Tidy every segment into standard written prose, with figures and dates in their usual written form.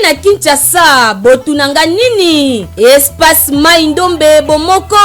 na Kinshasa botunanga nini espace Mai Ndombe bomoko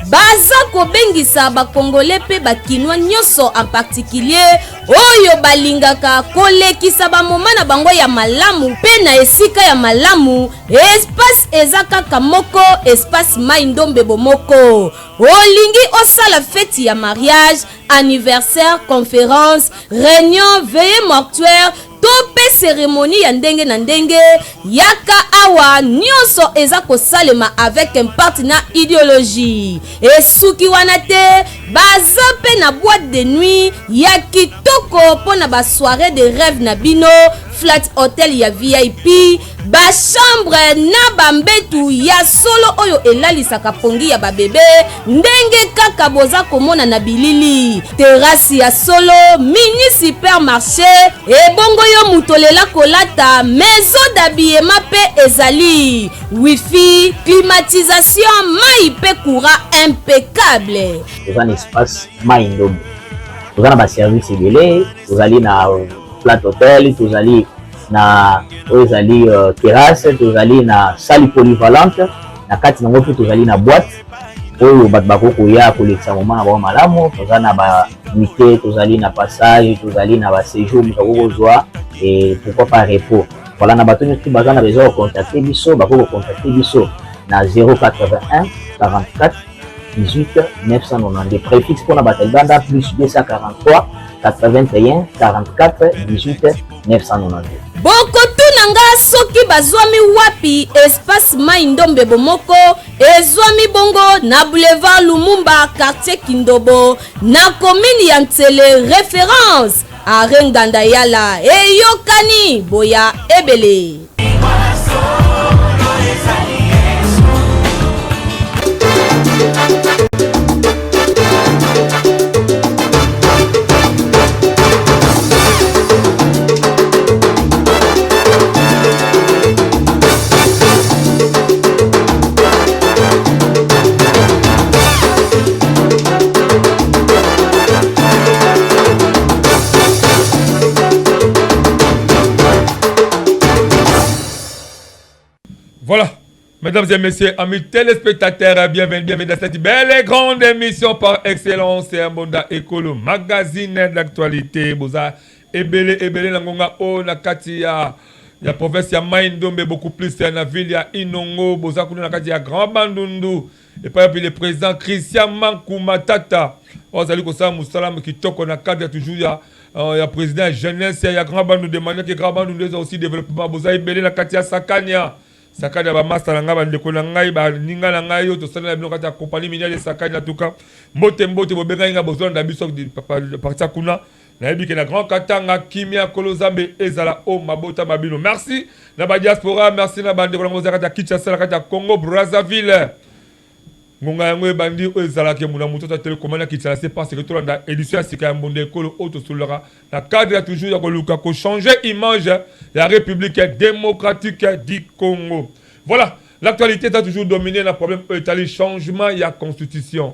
baza kobengisa bakongole pe bakinwa nyonso en particulier oyo balingaka kolekisa bamoma na bango ya malamu pe na esika ya malamu. Espace ezaka moko espace Mai Ndombe bomoko olingi osala fête ya mariage, anniversaire, conférence, réunion, veillée mortuaire tope cérémonie ya ndenge na ndenge yaka awa nyonso eza kosalema avec un partenaire idéologie esuki wana te baza pe na boîte de nuit ya kitoko pona ba soirée de rêve na bino, flat hotel ya VIP, ba chambre na bambetu ya solo oyo elalisaka pongi ya babebe ndenge kaka boza komona na bilili, terrasse ya solo, mini supermarché ebongo yo mutolela kolata, maison d'habillement pe ezali, wifi, climatisation, mai pe courant impeccable. Vous avez un espace Mai Ndombe. Vous avez un service ebele, vous allez na flat hotel, vous allez na terrasse, vous allez na salle polyvalente, na kati nango pe vous allez na boîte oyo bat bakoko ya kolekisa moma na ba malamu, vous allez na ba nuitée, vous allez na passage, vous allez na ba séjour mutako joie et pourquoi pas repos. Voilà na batoni qui bazana besoin contacter biso, bakoko contacter biso na 081 44 18 992 préfixe pour la bataille banda plus 243 81 44 18 992. Bokotunanga soki bazwami wapi espace Mai Ndombe bomoko ezwami bongo na boulevard Lumumba quartier Kindobo na commune ya Ntsele référence à Renganda Yala eyokani boya ebele. Voilà, mesdames et messieurs, amis téléspectateurs, bienvenue dans cette belle et grande émission par excellence, c'est un Bonda Écolo, magazine d'actualité. Boza ebele nangonga o na kati ya province ya Mai Ndombe, beaucoup plus na ville ya Inongo, boza kuna na kati ya Grand Bandundu, et puis le président Christian Mankou Matata. Ozali kosa musalam kitoko na cadre toujours ya président jeunesse ya Grand Bandundu, demande que Grand Bandundu aussi développement, boza ebele na kati ya Sakania. Sakanya ba master nga ba ndeko na ngai ba ninga na ngai yo to sala bino kata compagnie miniale Sakanya tuka mbote bobenga nga bozona da biso di partia kuna na yebike na grand katanga kimia kolozambe ezala o mabota mabino. Merci na ba diaspora, merci na ba ndeko na ngozaka ta Kinshasa kata Congo Brazzaville. Ngonga yango bandi o ezala ke muna muto ta télécommande Kinshasa, c'est parce que to la édition sika mbonde ekolo auto sulera na cadre toujours ya koluka ko changer image la République démocratique du Congo. Voilà, l'actualité a toujours dominé le problème italien, changement et la constitution.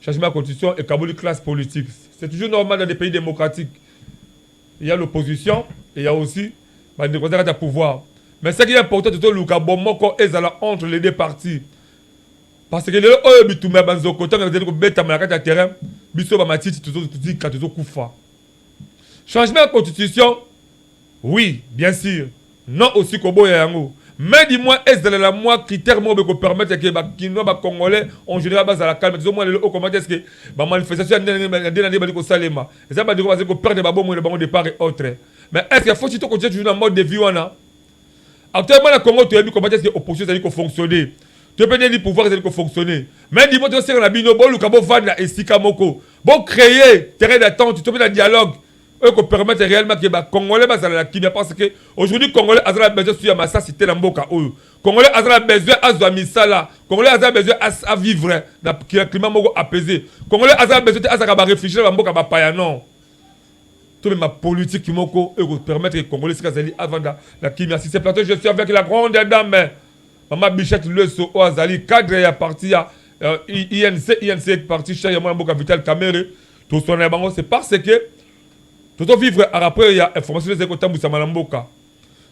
Changement de la constitution et Kabouli classe politique. C'est toujours normal dans des pays démocratiques. Il y a l'opposition et il y a aussi le pouvoir. Mais ce qui est important, c'est que Luka Bomoko est entre les deux partis. Parce que les gens qui ont été côté de terrain, changement de constitution, oui, bien sûr. Non aussi Kobo Yango. Mais dis-moi, est-ce que la moi critère moi qui permettre que les Congolais en général base à la calme. Disons moi le comment est-ce que la manifestation est salema. Et ça va dire que perdre les bons de départ et autres. Mais est-ce qu'il faut que tu continues toujours en mode de vie actuellement le Congo tu as vu comment est-ce que l'opposition ça fonctionner. Tu peux dire pouvoir ça fonctionner. Mais dis-moi tu sais que la bino bon Lukabo Vanda et Sikamoko. Bon créer terrain d'attente, tu peux un dialogue. Eux qui permettent réellement que les Congolais basent la Kibia parce que aujourd'hui les Congolais ont besoin de massa cité dans Mboka eux. Congolais ont besoin à misala, Congolais ont besoin à vivre dans le climat moko apaisé. Congolais ont besoin à réfléchir dans Mboka bapaya non. Tout même ma politique qui moko eux permettre que les Congolais se casent avant la Kibia. Si c'est plateau je suis avec la grande dame Maman Bichette le so Azali cadre ya parti à INC parti chez moi Mboka Vital Kamere. Tout son bango c'est parce que tout vivre après il y a information des écoutes Moussa Malamboka.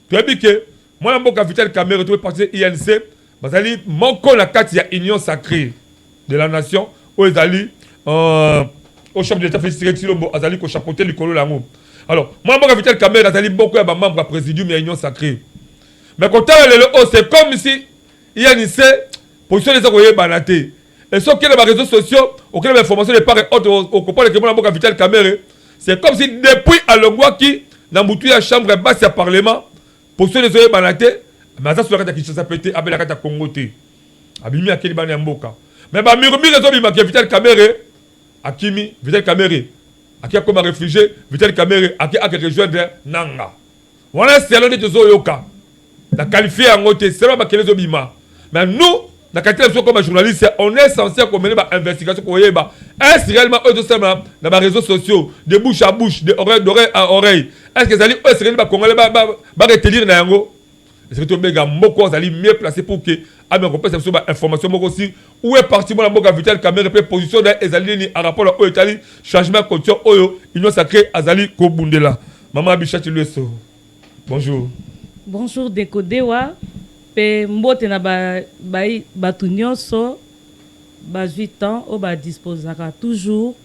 Tu as dit que Moi, je Vital Kamerhe, tu es parti INC. Bazali, mon con la carte, il y a Union sacrée de la nation. Où ils allaient au chef de l'État, Félix Tshisekedi, Azali, au chapeauté du Colo Lango. Alors, moi, je Vital Kamerhe, Azali, beaucoup de membres du présidium de l'Union sacrée. Mais quand c'est comme si INC, position des envoyés banaté. Et sauf qu'il y a des réseaux sociaux, auxquels les informations de part et autres, au copain de Kemona Vital Kamerhe, c'est comme si depuis Alongwa qui, dans la chambre basse du Parlement, position des envoyés banaté, mais ça, c'est la carte qui s'est pété, avec la carte Congo. Abimi Akeli Bani Mboka. Mais bah, Murumi, les hommes qui Vital Kamerhe, Akimi, Vital Kamerhe, Aki a comme réfugié, Vital Kamerhe, Aki a rejoindre Nanga. Voilà, c'est l'un des deux Yoka. La qualifié en côté, c'est pas les hommes. Mais nous, dans la qualité comme journaliste, on est censé mener une investigation pour voir est-ce réellement eux dans les réseaux sociaux, de bouche à bouche, d'oreille à oreille. Est-ce que les Congolais vont retenir Nango? Est-ce que les Moko sont mieux placés pour que l'information aussi où est parti mon Mboka Vital Kamerhe position dans les alliés en rapport à l'Italie, changement de culture, Union sacrée, Azali Kobundela. Maman Abichat Lueso. Bonjour. Bonjour Dekodewa. Pe mbote na batu nyonso ba 8 ans o ba disposaka toujours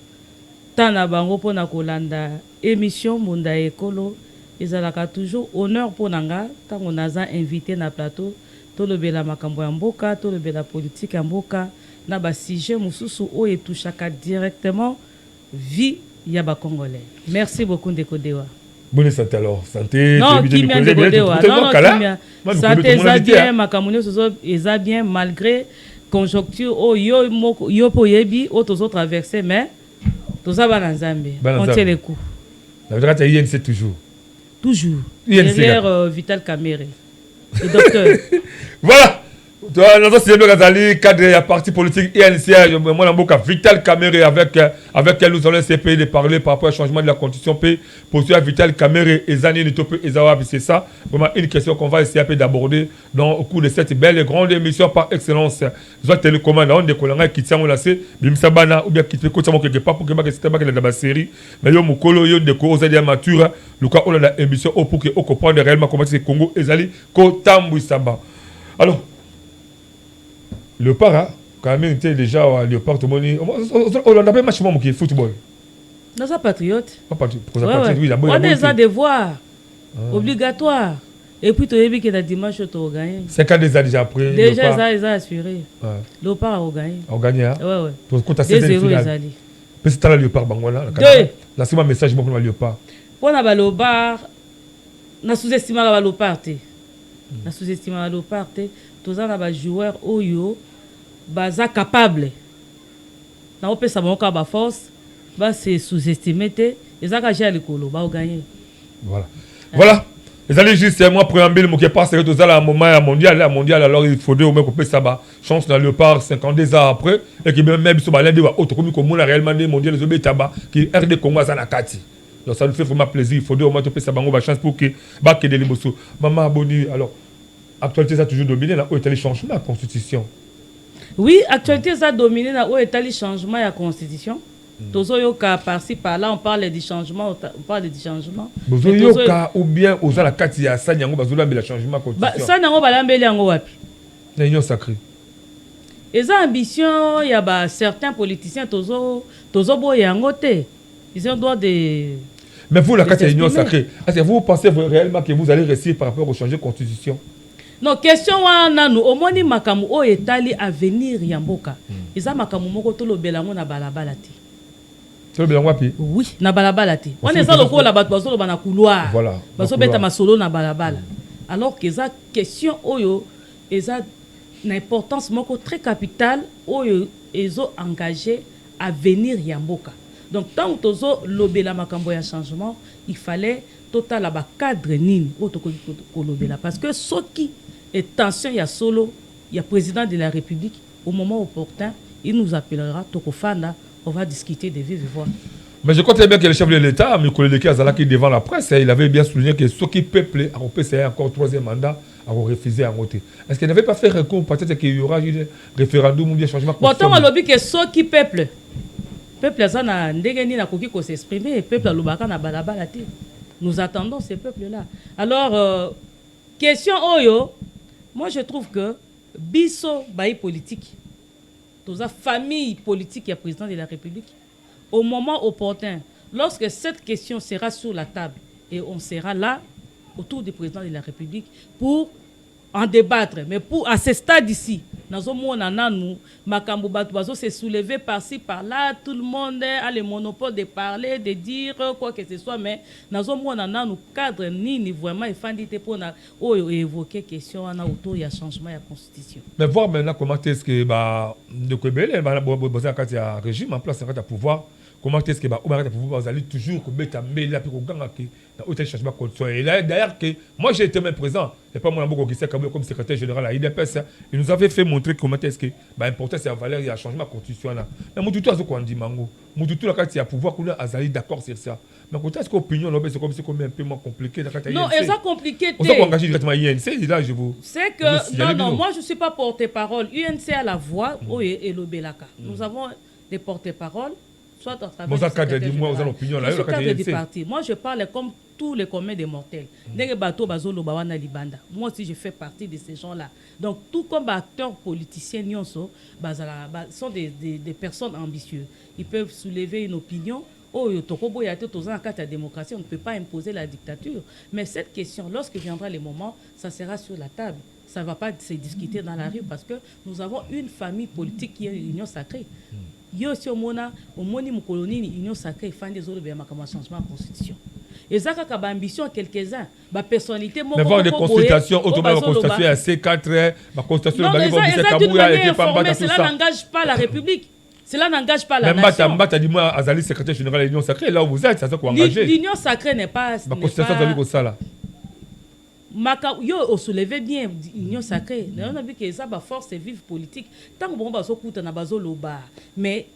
tant na bango pona kolanda émission Munda Ekolo ezalaka toujours honneur pona nga tango naza invité na plateau tolobela makambo ya mboka tolobela politique ya mboka na ba sujet mususu o etouchaka directement vie ya ba congolais. Merci beaucoup Dekodewa. Bonne santé alors. Santé. Non, qui m'a dégodé. Non, santé, ça bien, ma camoufle, ça bien, malgré conjoncture, oh, yo po yebi, autres traversés, mais tout ça va dans Zambie. On tient les coups. La verdade, c'est INC toujours. Toujours. Derrière Vital Kamerhe. Le docteur. Voilà. Nous sommes le cadre de la partie politique INC, moi, Mboka Vital Kamerhe avec elle nous allons essayer de parler par rapport au changement de la constitution pour Vital Kamerhe et Zani Nitope et Zawabi. C'est ça, vraiment une question qu'on va essayer d'aborder au cours de cette belle et grande émission par excellence. Nous avons télécommande, on décolle qui tient la C, Bimsabana ou bien qui fait quelque part pour que c'était pas que la série, mais yo mukolo yo déco aux aides mature, le cas où on a émission pour que on comprenne réellement comment c'est Congo et Zali Kotambu Samba. Alors Léopard, quand même, était déjà à Léopard, tout le monde. On a pas match qui est football. Nous sommes patriotes. Oui, on a des devoirs obligatoires. Et puis, tu as vu que le dimanche, tu as gagné. 5 ans déjà après. Déjà, ils ont assuré. Léopard a gagné. On a gagné. Oui. Tu as 16 0 finales. Mais c'est là Léopard, Bangola. Là, c'est un message pour Léopard. Pour la Léopard, on sous-estime la Léopard. On sous-estime la Léopard. Tous les joueurs Oyo baza capable na opé ça mon ba force ba c'est sous-estimé et ça ka le colo ba gagner voilà les allez juste moi préambule mo qui passe tous à la moment mondial alors il faudrait au moins couper ça ba chance dans Léopard 52 ans après et qui même sur balade wa autre comme on a réellement des mondial les obétaba qui RD Congo ça na kati donc ça nous fait vraiment plaisir il faudrait au moins couper ça bango ba chance pour que ba que des liboso maman Boni alors actualité ça a toujours dominé là où est le changement de la constitution. Oui, actualité ça a dominé là où est le changement de la constitution. Tozoyoka par-ci par-là on parle du changement, Tozoyoka ou bien aux la carte ya ça nyango bazola mais le changement de la constitution. Ça nyango balambeli yango wapi? L'union sacrée. Et ça ambition il y a certains politiciens tozo boya yango te. Ils ont droit de. Mais vous la carte de l'union sacrée, est-ce que vous pensez réellement que vous allez réussir par rapport au changement de constitution? Non, question wana nous au moni makamu o etali avenir ya mboka. Eza makamu moko to lobela ngo na balabala te. To lobela ngo wapi? Oui, na balabala te. On eza lokola bato bazo loba na couloir. Voilà. Bazo beta masolo na balabala. Alors que eza question oyo eza na importance moko très capitale oyo ezo engagé avenir ya mboka. Donc tant que tozo lobela makambo ya changement, il fallait total ba cadre nini o to ko lobela parce que soki et tension, il y a solo, il y a président de la République. Au moment opportun, il nous appellera, Tokofanda, on va discuter de vivre voix. Mais je crois très bien que le chef de l'État, M. Koleleki Azalaki, devant la presse, il avait bien souligné que ceux qui peuplent a repéré encore 3e mandat, a refusé à voter. Est-ce qu'il n'avait pas fait recours, peut-être qu'il y aura un référendum ou bien changement de constitution? Pourtant, on a dit que ceux qui peuplent, peuple ça n'a ndegeni na koki ko s'exprimer, peuple lobaka na balabala te. Nous attendons ces peuples-là. Alors, question oyo moi je trouve que biso bayi politique dans la famille politique et président de la République au moment opportun lorsque cette question sera sur la table et on sera là autour du président de la République pour en débattre. Mais pour à ce stade ici, nous se soulever par-ci, par-là, tout le monde a le monopole de parler, de dire quoi que ce soit, mais nous avons cadre ni vraiment pour évoquer question autour du changement de la Constitution. Mais voir maintenant comment est-ce que le Québec, il y a un régime en place, il y a pouvoir. Comment est-ce que vous allez toujours changement de constitution. Et là, d'ailleurs, moi j'ai été même présent, et pas moi comme secrétaire général à l'IDPS, il nous avait fait montrer comment est-ce que l'important c'est la valeur, il y a un changement de constitution. Mais moi, tout ce qu'on dit, Mango, moi, tout il y a pouvoir qu'on a d'accord sur ça. Mais quand est-ce que l'opinion, c'est comme un peu moins compliqué. Non, c'est compliqué. On s'est engagé directement à l'INC, là je vous. C'est que, non, moi je ne suis pas porte-parole. UNC a la voix, et le Belaka. Nous avons des porte-paroles. Soit à travers le cadre du parti. Moi, je parle comme tous les communs des mortels. Moi aussi, je fais partie de ces gens-là. Donc, tout comme acteurs politiciens sont des personnes ambitieuses. Ils peuvent soulever une opinion. Dans la démocratie, on ne peut pas imposer la dictature. Mais cette question, lorsque viendra le moment, ça sera sur la table. Ça ne va pas se discuter dans la rue parce que nous avons une famille politique qui est l'Union sacrée. Il y a aussi au moni colonie l'Union sacrée fan des autres changement de constitution. Et ça a ambition quelques-uns, ma personnalité mais voir des consultations autrement constitution à C4 ma constitution cela n'engage pas la République. Cela n'engage pas la nation. Même Mbata dit moi Azali secrétaire général de l'Union sacrée là où vous êtes, ça ça engagé. L'Union sacrée n'est pas ma constitution Azali comme ça là. Yo au soulevé bien l'Union sacrée. On a vu que ça va force vive politique. Tant que bon bazo kuta na bazo loba. Mais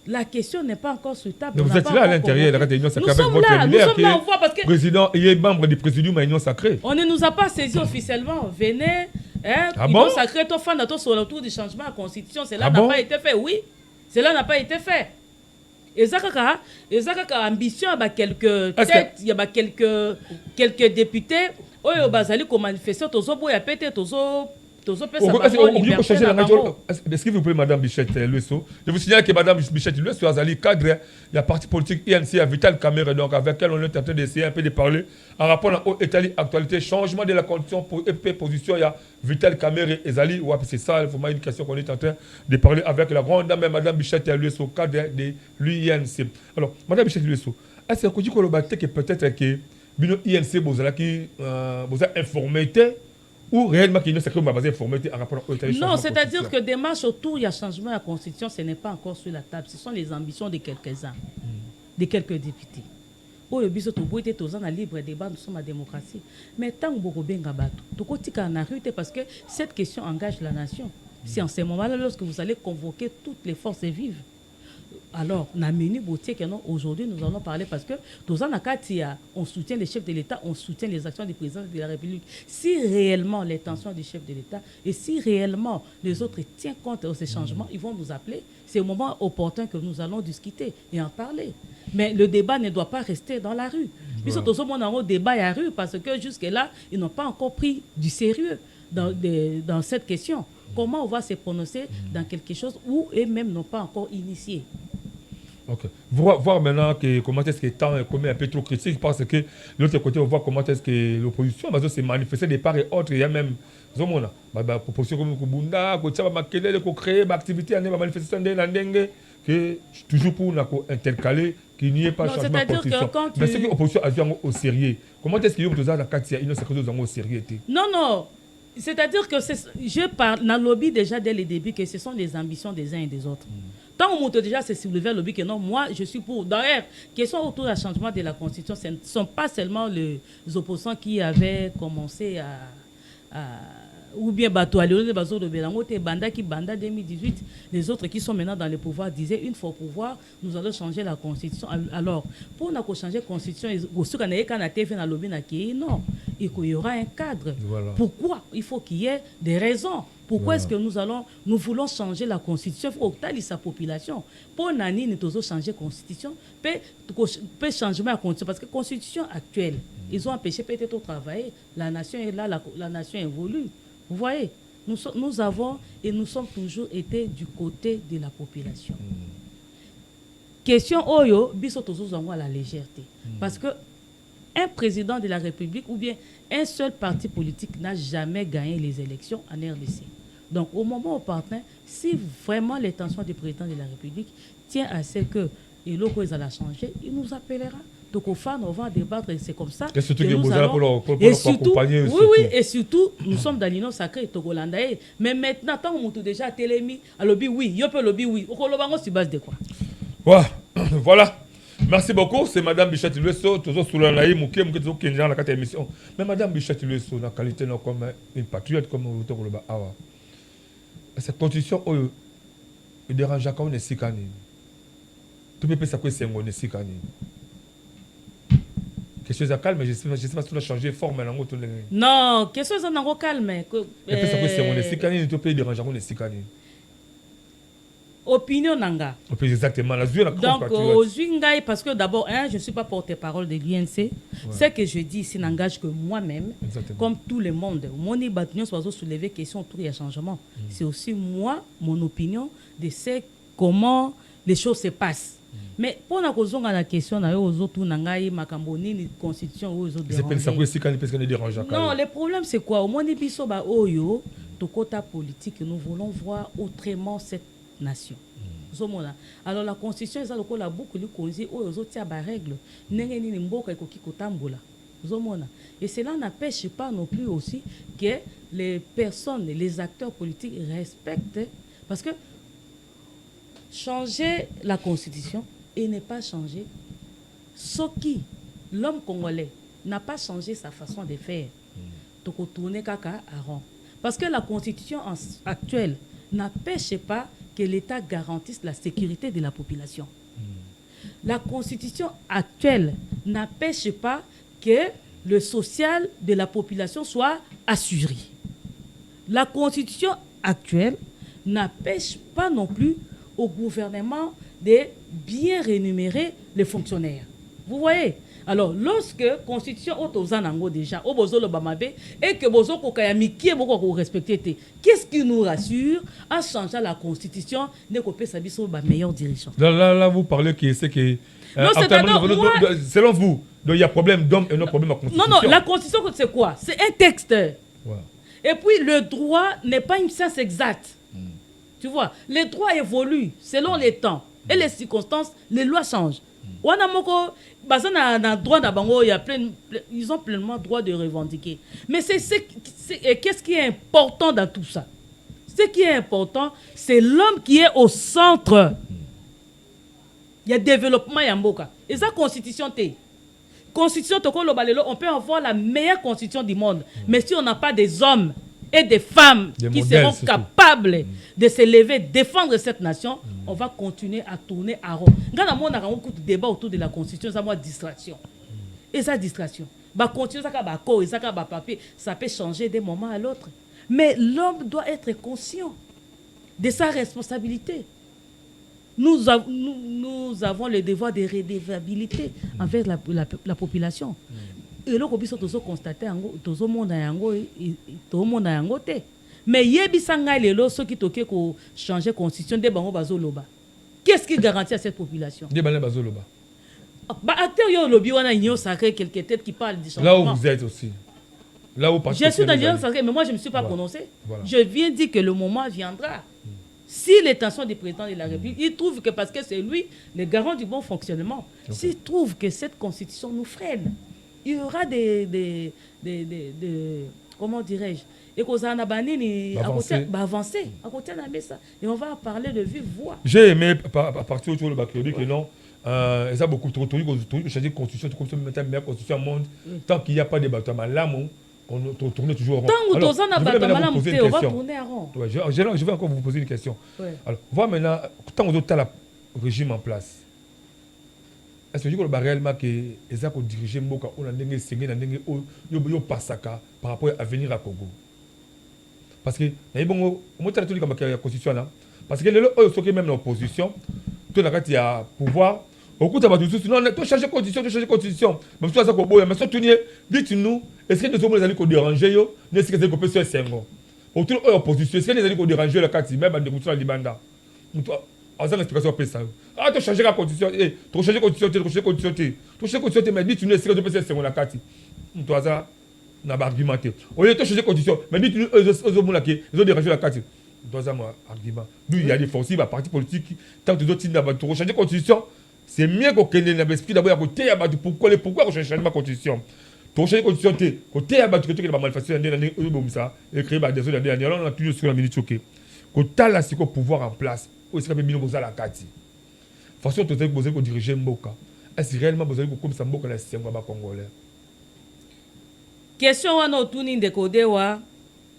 la question n'est pas encore sur table. Mais vous êtes là à l'intérieur de l'Union sacrée avec votre leader qui est président, il est membre du présidium de l'Union sacrée. On ne nous a pas saisi officiellement. Venez, l'Union sacrée, toi fan sur le tour du changement de la Constitution, cela n'a pas été fait. Oui, cela n'a pas été fait. Et ça a ambition, il y a quelques têtes, il y a quelques députés. Oyo bazali ko manifester tozo boya pété tozo est-ce que vous pouvez Madame Bichette Lueso, je vous signale que Madame Bichette Lueso azali cadre il y a parti politique INC à Vital Kamerhe donc avec elle on est en train d'essayer un peu de parler en rapport à Italie actualité changement de la condition pour position il y a Vital Kamerhe ezali ouais c'est ça il faut une question qu'on est en train de parler avec la grande dame Madame Bichette Lueso cadre de l'INC. Alors Madame Bichette Lueso est-ce que vous dites que peut-être que bino INC bozala qui boza informé ou réellement qu'il ne s'est pas basé informé en rapport au Italie. Non, c'est-à-dire que démarche autour il y a changement de la Constitution, ce n'est pas encore sur la table, ce sont les ambitions de quelques-uns, de quelques députés. Oh le biso to boite to za na libre débat nous sommes en démocratie. Mais tant que beaucoup benga bato, to kotika na rue parce que cette question engage la nation. C'est en ce moment-là lorsque vous allez convoquer toutes les forces vives. Alors, aujourd'hui, nous allons parler parce que on soutient les chefs de l'État, on soutient les actions du président de la République. Si réellement l'intention du chef de l'État et si réellement les autres tiennent compte de ces changements, ils vont nous appeler. C'est au moment opportun que nous allons discuter et en parler. Mais le débat ne doit pas rester dans la rue. Puisque tout le monde a un débat à la rue parce que jusque-là, ils n'ont pas encore pris du sérieux dans cette question. Comment on va se prononcer dans quelque chose où eux-mêmes n'ont pas encore initié. Ok. Voir maintenant comment est-ce que le temps est un peu trop critique parce que de l'autre côté, on voit comment est-ce que l'opposition va se manifester de part et autre. Il y a même des propositions comme Kubunda, qui créer des activités, des manifestations que toujours pour intercaler qu'il n'y ait pas de changement de constitution. Mais c'est que l'opposition a dit au sérieux. Comment est-ce qu'il y a une sécurité au sérieux? Non. C'est-à-dire que je parle dans le lobby déjà dès le début que ce sont les ambitions des uns et des autres. Tant qu'on monte déjà c'est soulevé le lobby que non, moi je suis pour. D'ailleurs, question autour du changement de la Constitution, ce ne sont pas seulement les opposants qui avaient commencé ou bien Bato Aléon, Bazo de Belangote, Banda qui Banda 2018, les autres qui sont maintenant dans le pouvoir disaient une fois au pouvoir, nous allons changer la Constitution. Alors, pour nous changer la Constitution, non, il y aura un cadre. Voilà. Pourquoi? Il faut qu'il y ait des raisons. Pourquoi est-ce que nous voulons changer la Constitution? Il faut que sa population. Pour Nani, nous devons changer la Constitution, peut changer la Constitution. Parce que la Constitution actuelle, Ils ont empêché peut-être de travailler. La nation est là, la nation évolue. Vous voyez, nous avons et nous sommes toujours été du côté de la population. Question Oyo, biso toujours à la légèreté. Parce que un président de la République ou bien un seul parti politique n'a jamais gagné les élections en RDC. Donc, au moment opportun, si vraiment l'intention du président de la République tient à ce que les locaux allaient changer, il nous appellera. Donc, au fan, on va débattre et c'est comme ça. Et surtout que nous allons... pour accompagner. Oui, et surtout, nous sommes dans l'union sacrée Togolandae. Mais maintenant, tant qu'on a déjà télémis, à lobby, oui, il peut lobby, oui. Au Kolobango, c'est base de quoi? Voilà. Merci beaucoup. C'est Madame Bichette-Lueso, toujours sous la naïe, Mouké, toujours qui est dans la carte émission. Mais Madame Bichette-Lueso, dans la qualité comme une patriote, comme vous le dites, cette constitution, il dérange quand on est sikani. Tout le monde peut savoir que on est sikani. Quelque chose à calme, mais je sais pas si on a changé de forme. Non, quelque chose à calme. Et puis ça peut c'est on est sikani, tout le pays dérange quand on est sikani. Opinion nanga. Exactement. Donc, aux Zwingaï, parce que d'abord, je ne suis pas porte-parole de l'INC. Ce que je dis ici n'engage que moi-même, comme tout le monde. Mon Ibatunion soit soulever question autour du changement. C'est aussi moi, mon opinion de comment les choses se passent. Mais pour la question, aux autres, Makamboni, constitution, aux autres. Non, le problème, c'est quoi? Au moins, Oyo, Tokota politique, nous voulons voir autrement cette nation. Alors la constitution est la boucle aux autres règles. Et cela n'empêche pas non plus aussi que les personnes, les acteurs politiques respectent, parce que changer la constitution et ne pas changer ce qui l'homme congolais n'a pas changé sa façon de faire. Donc tourner caca à rond. Parce que la constitution actuelle n'empêche pas que l'État garantisse la sécurité de la population. La constitution actuelle n'empêche pas que le social de la population soit assuré. La constitution actuelle n'empêche pas non plus au gouvernement de bien rémunérer les fonctionnaires. Vous voyez? Alors, lorsque la constitution est déjà, et que vous respectez, qu'est-ce qui nous rassure en changeant la constitution de la meilleure direction? Là, vous parlez que c'est que... selon vous, il y a problème d'homme et non problème à la constitution. Non, la constitution, c'est quoi? C'est un texte. Wow. Et puis, le droit n'est pas une science exacte. Tu vois, les droits évoluent selon les temps et les circonstances, les lois changent. Ils ont pleinement droit de revendiquer. Mais qu'est-ce qui est important dans tout ça? Ce qui est important, c'est l'homme qui est au centre. Il y a développement Yamboka. Et ça, constitution, on peut avoir la meilleure constitution du monde. Mais si on n'a pas des hommes et des femmes qui seront capables de se lever, défendre cette nation, on va continuer à tourner à rond. Quand on a un débat autour de la constitution, ça une distraction. Et ça, distraction. Ça peut changer d'un moment à l'autre. Mais l'homme doit être conscient de sa responsabilité. Nous avons le devoir de redevabilité envers la population. Et là, on peut constater tout le monde a yango te. Mais yebisanga lelo ceux qui toquent ko changer constitution de bango bazoloba. Qu'est-ce qui garantit à cette population? De bango bazoloba. Bah acteur yo lobby wana union sacrée quelques têtes qui parlent du changement. Là où vous êtes aussi. Là où je suis dans l'union sacrée, mais moi je ne me suis pas prononcé. Voilà. Je viens dire que le moment viendra. Si l'intention du président de la République, il trouve que parce que c'est lui le garant du bon fonctionnement, s'il trouve que cette constitution nous freine, il y aura des comment dirais-je, et qu'on a avancer à côté de la messe, et on va parler de vive voix. J'ai aimé à partir autour de Bakiobi que non, ça beaucoup trop changer constitution comme ça mettre meilleure constitution au monde tant qu'il n'y a pas de bâtiment là on tourne toujours en rond. Tant que tu as on va tourner en rond. Je vais encore vous poser une question. Alors, voir maintenant tant que tu as le régime en place. Est-ce que tu vois réellement que les gens qui dirigent Mboka on a ndenge sengé na ndenge yo pasaka par rapport à venir à Congo? Parce que na ibongo mo tala tuli comme la constitution là parce que les autres sont même l'opposition tout la il y a pouvoir Au tu as non, tu changes de constitution. Mais tu as ça comme boy, mais ça tu dites-nous, est-ce que nous sommes les alliés qui déranger yo, est-ce que c'est qu'on peut se faire autour de l'opposition, est-ce que les alliés qui déranger le quartier, même à des constitutions libanda. En faisant l'explication après ça. Ah, tu changes la constitution, tu changes la constitution, tu changes la constitution, tu changes la constitution, mais dites-nous, est-ce que tu peux se faire la quartier. Tu as ça, on a argumenté. Au lieu de changer la constitution, mais dites-nous, ils ont dérangé la quartier. Deuxième argument. Nous, il y a des forces, il y a des partis politiques, tant que d'autres, tu changer la constitution. C'est mieux qu'on ait l'esprit d'abord à côté, pourquoi on change la constitution. Tu changes la constitution, côté à côté, la manifestation, et créer des zones d'année, on a toujours sur la minute choquée. Quand tu as le pouvoir en place, où est-ce que tu as la carte? De toute façon, tu as besoin de diriger Mboka. Est-ce que réellement besoin de comme ça Mboka dans le système congolais? Question on a autour de côté wa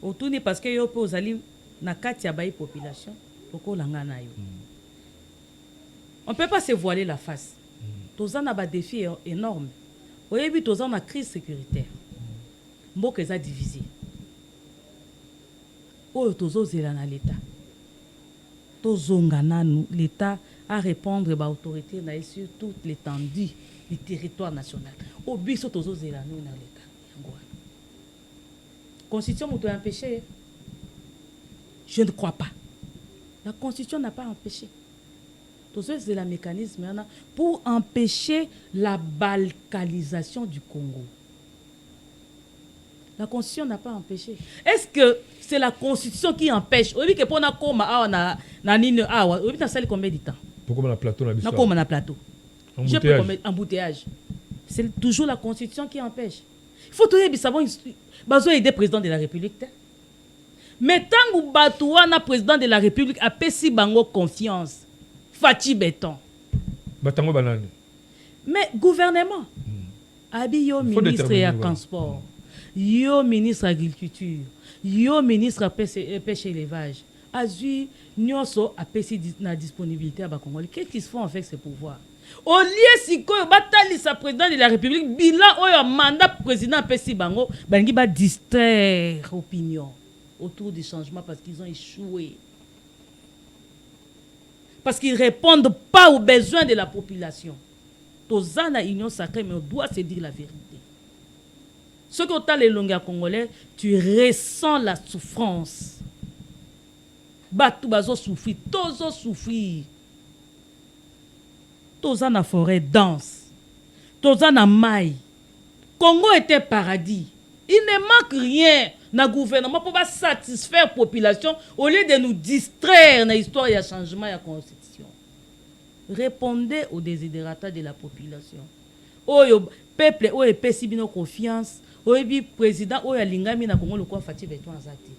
autour parce que yo peut osali na kati ya bayi population poko langa na yo. On peut pas se voiler la face. Tous en a des défis énormes. Oyebi tous en a crise sécuritaire. Mboka eza divisé. Oyo tozo zela na l'état. Tozonga nanu l'état à répondre ba autorité na sur toute l'étendue du territoire national. Obiso tozo zela nu na l'état. Constitution doit empêcher. Je ne crois pas. La Constitution n'a pas empêché. Tout ça, c'est le mécanisme pour empêcher la balkanisation du Congo. La Constitution n'a pas empêché. Est-ce que c'est la Constitution qui empêche? Oui, que pour na combien de temps? Pourquoi on a plateau na biso? Na plateau. Embouteillage. C'est toujours la Constitution qui empêche. Il faut toujours savoir besoin aider président de la République. Mais tant que Batouana président de la République a payé bango confiance, Fati Béton. Batango banane. Mais gouvernement, abi yo ministre ya transport, yo ministre agriculture, yo ministre pêche et élevage, azu nyoso a payé na disponibilité à Bakongoli. Qu'est-ce qu'ils font avec ces pouvoirs? Au lieu si ko batali sa président de la République bilan oyo mandat président pesi bango bangi ba distraire opinion autour du changement parce qu'ils ont échoué. Parce qu'ils répondent pas aux besoins de la population. Tozana union sacrée mais on doit se dire la vérité. Ce que tu as les longueurs congolais, tu ressens la souffrance. Batu bazo souffrir, tozo souffrir. Toza na forêt dense, toza na maille. Congo était paradis. Il ne manque rien na gouvernement pour satisfaire la population au lieu de nous distraire dans l'histoire et le changement de la constitution. Répondez aux désidérata de la population. Oyo peuple oyo pesi bino confiance, oyo bi président oyo lingami na Congo lokwa Fati Béton azati.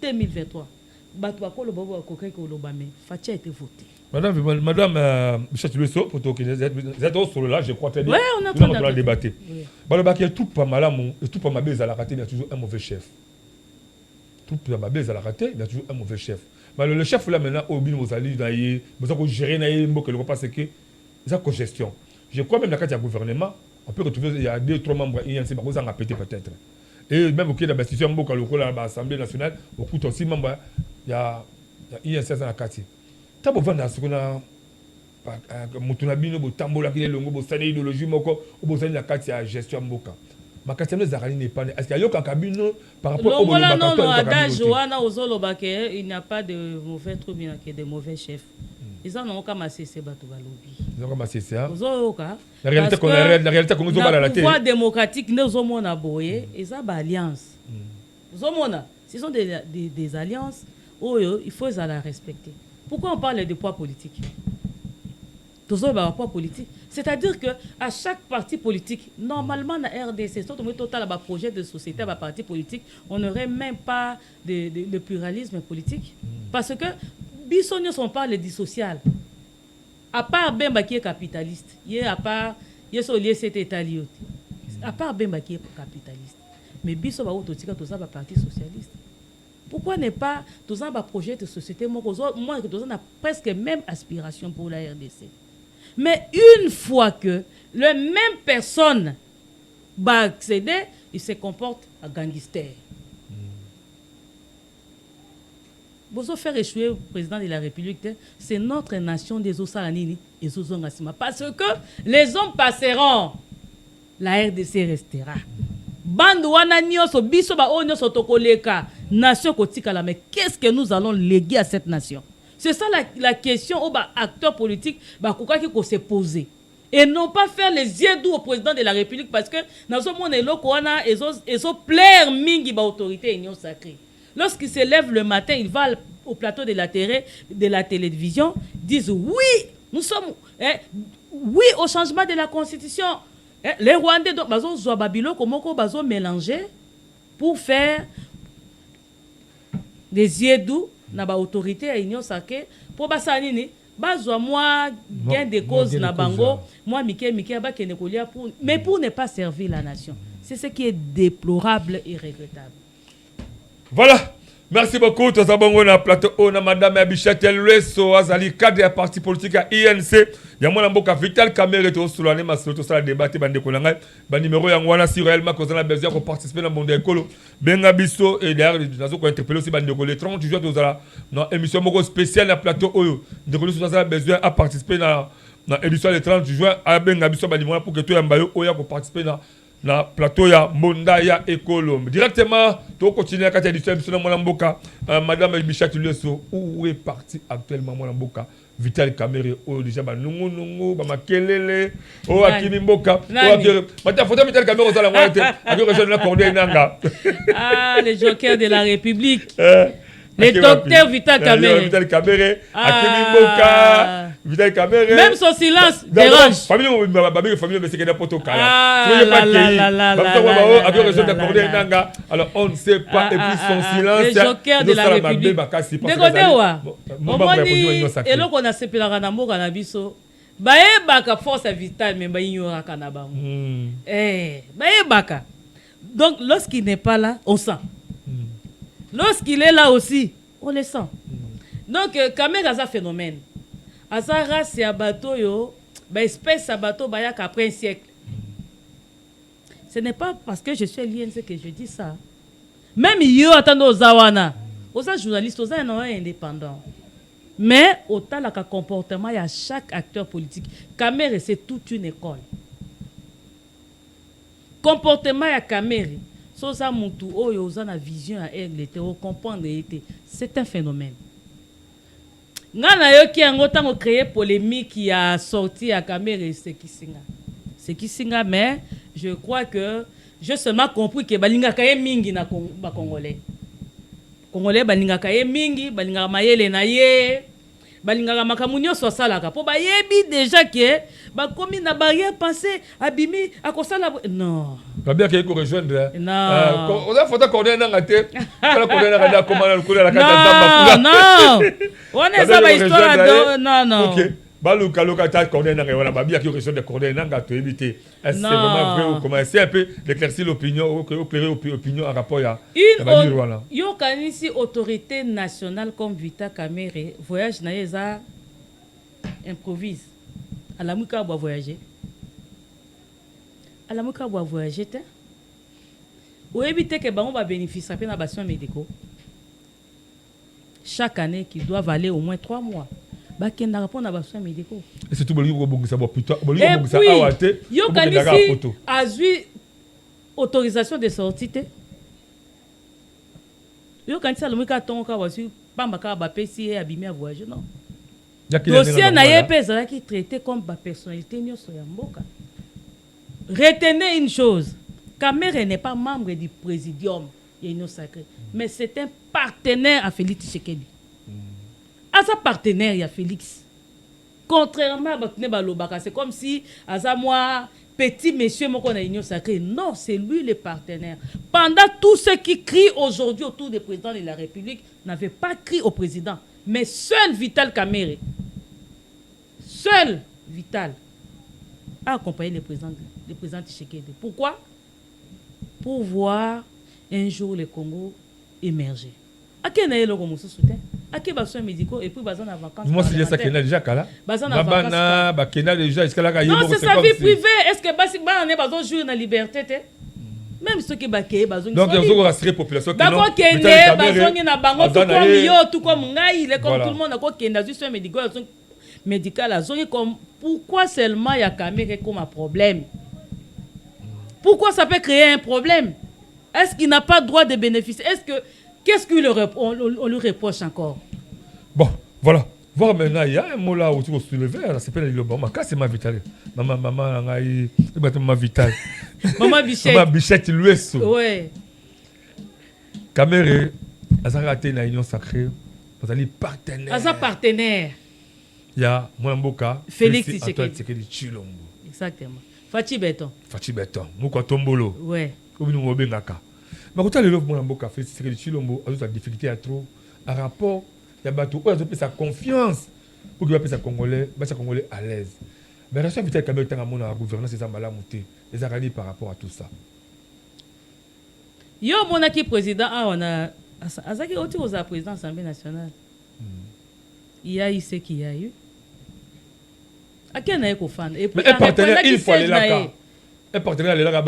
2023. Batu bakolo babo kokai ko lobame. Fati a été voté. Madame Chatuleso, pour toi qui êtes sur là, je crois très bien. Oui, on a tout débattu. Le bac tout pas mal, tout pas mal à la rater, il y a toujours un mauvais chef. Tout pas mal à la rater, il y a toujours un mauvais chef. Mais le chef là maintenant, au bin aux alliés, vous avez géré naïe, que le repas c'est que ça co-gestion. Je crois même dans le gouvernement, on peut retrouver il y a 2-3 membres INC, vous en répéter peut-être. Et même au qui dans l'institution, au l'Assemblée nationale, au coup aussi membres, il y a INC dans la quartier. Tabo vanda sukuna mutuna bino botambola kile longo bosani idéologie moko bosani la carte ya gestion mboka makati ya zakali n'est pas est-ce qu'il y a kabino par rapport au non non adage wana ozoloba ke il n'y a pas de mauvais trucs mais que de mauvais chefs ils en ont comme cessé bato balobi ils ont comme cessé hein ozoka la réalité qu'on nous a la tête pouvoir démocratique nous omona boye eza ba alliance ozomona ce sont des alliances oyo il faut la respecter. Pourquoi on parle de poids politique? Toujours un poids politique. C'est-à-dire qu'à chaque parti politique, normalement, dans la RDC, surtout total projet de société, un parti politique, on n'aurait même pas de pluralisme politique. Parce que, bisognos, on parle du social. À part Bemba qui est capitaliste, à part, il y a cet état lié. À part Bemba qui est capitaliste. Mais bisognos, on a un parti socialiste. Pourquoi n'est pas tous un projet de société moi tous a presque même aspiration pour la RDC. Mais une fois que la même personne va accéder, il se comporte à gangster. Bozo faire échouer le président de la République, c'est notre nation des Osalanini et Zozongasima. Parce que les hommes passeront, la RDC restera. Bande wana nyoso biso ba onyo sotokoleka nation kotikala, mais qu'est-ce que nous allons léguer à cette nation? C'est ça la question aux acteurs politiques qui se poser. Et non pas faire les yeux doux au président de la République parce que dans ce monde, ils ont plaire mingi ba autorité union sacrée. Lorsqu'il se lève le matin, il va au plateau de la télévision, disent oui, nous sommes oui au changement de la constitution. Les Rwandais donc bazo zo babilo komoko bazo mélanger pour faire des yeux doux na ba autorité à union sacrée pour basa nini bazwa moi gain de cause na bango moi mike ba kene kolia pour mais pour ne pas servir la nation. C'est ce qui est déplorable et regrettable. Voilà. Merci beaucoup. Tous abonnés na plateau on a madame Abichat Elweso azali cadre ya parti politique à INC. Ya mwana mboka Vital Kamerhe to solane masolo to sala débat bande ko nanga ba numéro ya ngwana si réellement ko zana besoin ko participer na monde écolo. Benga biso et d'ailleurs nazo ko interpeller aussi bande ko le 30 juin to sala na émission moko spéciale na plateau oyo. De ko so sala besoin à participer na édition le 30 juin a benga biso ba numéro pour que to ya mbayo oya ko participer na plateau ya Monda ya Ekolo. Directement, tu continues à faire l'édition de Mboka. Madame Abichat Elweso, où est parti actuellement Mboka? Vital Kamerhe, déjà, Nungu, Makelele, Akimi Mboka. Maintenant, faut Vital Kamerhe aux Alamouates, à la région de la Corday Nanga. Ah, les jokers de la République. Les docteurs Vital Kamerhe. Vital Kamerhe, Akimi Mboka. Vital Kamerhe. Même son silence dérange. Famille, mais c'est qu'il y a poto kala. Alors on ne sait pas et puis son silence. Les jokers de la République. Dégodewa. Omoni elo kona sepelaka na mboka na biso. Bayebaka force vitale mais baignoraka na bango. Bayebaka. Donc lorsqu'il n'est pas là, on sent. Lorsqu'il est là aussi, on le sent. Donc Kamerhe a un phénomène. Asa race ya bateau yo, espèce à bateau bayak après un siècle. Ce n'est pas parce que je suis à l'INC que je dis ça. Même yo attendons aux awana, aux journalistes, aux indépendants. Mais autant la comportement il y a chaque acteur politique. Kamerhe c'est toute une école. Comportement ya Kamerhe. Sosa Moutou, oyo na vision à aigle, comprendre c'est un phénomène. Ngana yo ki ango tango créé polémique qui a sorti à Kamerhe c'est qui singa mais je crois que j'ai seulement compris que balinga kaye mingi na ba congolais balinga kaye mingi balinga mayele na ye balinga makamunyo so salaka po bayebi déjà que ba komi na barrière pensée abimi akosala non bien qu'il faut rejoindre. Non. On a photo coordonné dans la tête. On a coordonné dans la commande le la carte. Non. On est ça histoire non. OK. Baluka lokata coordonné dans la bien qu'il rejoindre coordonné dans la to éviter. Est-ce c'est vraiment vrai ou comment c'est un peu d'éclaircir l'opinion ou que éclairer opinion en rapport à yo kanisi autorité nationale comme Vital Kamerhe voyage na yeza improvise. À la muka boit voyager. À la muka boit voyager te. Ou éviter que on va bénéficier de la soins médicaux. Chaque année qui doivent aller au moins 3 mois. Bah qui n'a répondre à soins médicaux. Et c'est tout le monde ça plutôt. Et puis yo kanisi azui autorisation de sortie te. Yo kanisi la muka tonka wasu pamba ka ba pesi abimi à voyager non. Dossier na yepeza qui traité comme ba personnalité nyoso ya mboka. Retenez une chose, Kamerhe n'est pas membre du présidium Union Sacrée, mais c'est un partenaire à Félix Tshisekedi. À sa partenaire, il y a Félix. Contrairement à Bakune Balobaka, c'est comme si, à ça, moi, petit monsieur, moi, qu'on a Union Sacrée. Non, c'est lui le partenaire. Pendant tous ceux qui crient aujourd'hui autour des présidents de la République, n'avaient pas crié au président, mais seul Vital Kamerhe, seul Vital, a accompagné le président Tshisekedi. Pourquoi? Pour voir un jour le Congo émerger. À quel est le Congo soutien? À quel besoin médicaux et puis besoin de vacances? Moi, c'est ça qui est déjà là. Non, c'est sa vie privée. Est-ce que Basi Bana n'est pas un jour de liberté? même ceux qui bakeye bazongi Donc, il faut rassurer la population. bakokende bazongi na bango tout comme yo tout comme ngai il est comme tout le monde akokende azwi soin médical azongi comme pourquoi seulement il y a caméra comme un problème? Pourquoi ça peut créer un problème? Est-ce qu'il n'a pas droit de bénéficier? Qu'est-ce qu'on lui reproche encore? Bon, voilà. Voir maintenant, il y a un mot là où tu vas soulever, ça s'appelle le bon. C'est ma vitale. Maman, ma vitale. Maman Bichette. Maman Bichette, l'ouest. Ouais. Caméré, elle a raté une union sacrée. Vous allez partenaire. Elle a partenaire. Il y a mon Mboka. Félix Tshisekedi. Chilombo. Exactement. Fachi Beton. Fachi Beton. Mouko Tombolo. Ouais. Comme nous avons Bengaka. Mais quand on a mon Mboka, Félix Tshisekedi Chilombo, il y a des difficultés à trop. Un rapport. Il y a bateau, il a sa confiance pour qu'il sa Congolais à l'aise. Mais la seule vitesse que la gouvernance, c'est ça, les araignées par rapport à tout ça. Yo, mon aki président, on a. Azaki oti aux président de l'Assemblée nationale. Il y a eu ce qu'il y a eu. À quel n'est-ce qu'on fan? Mais un partenaire, il faut aller là. Un partenaire, il est là,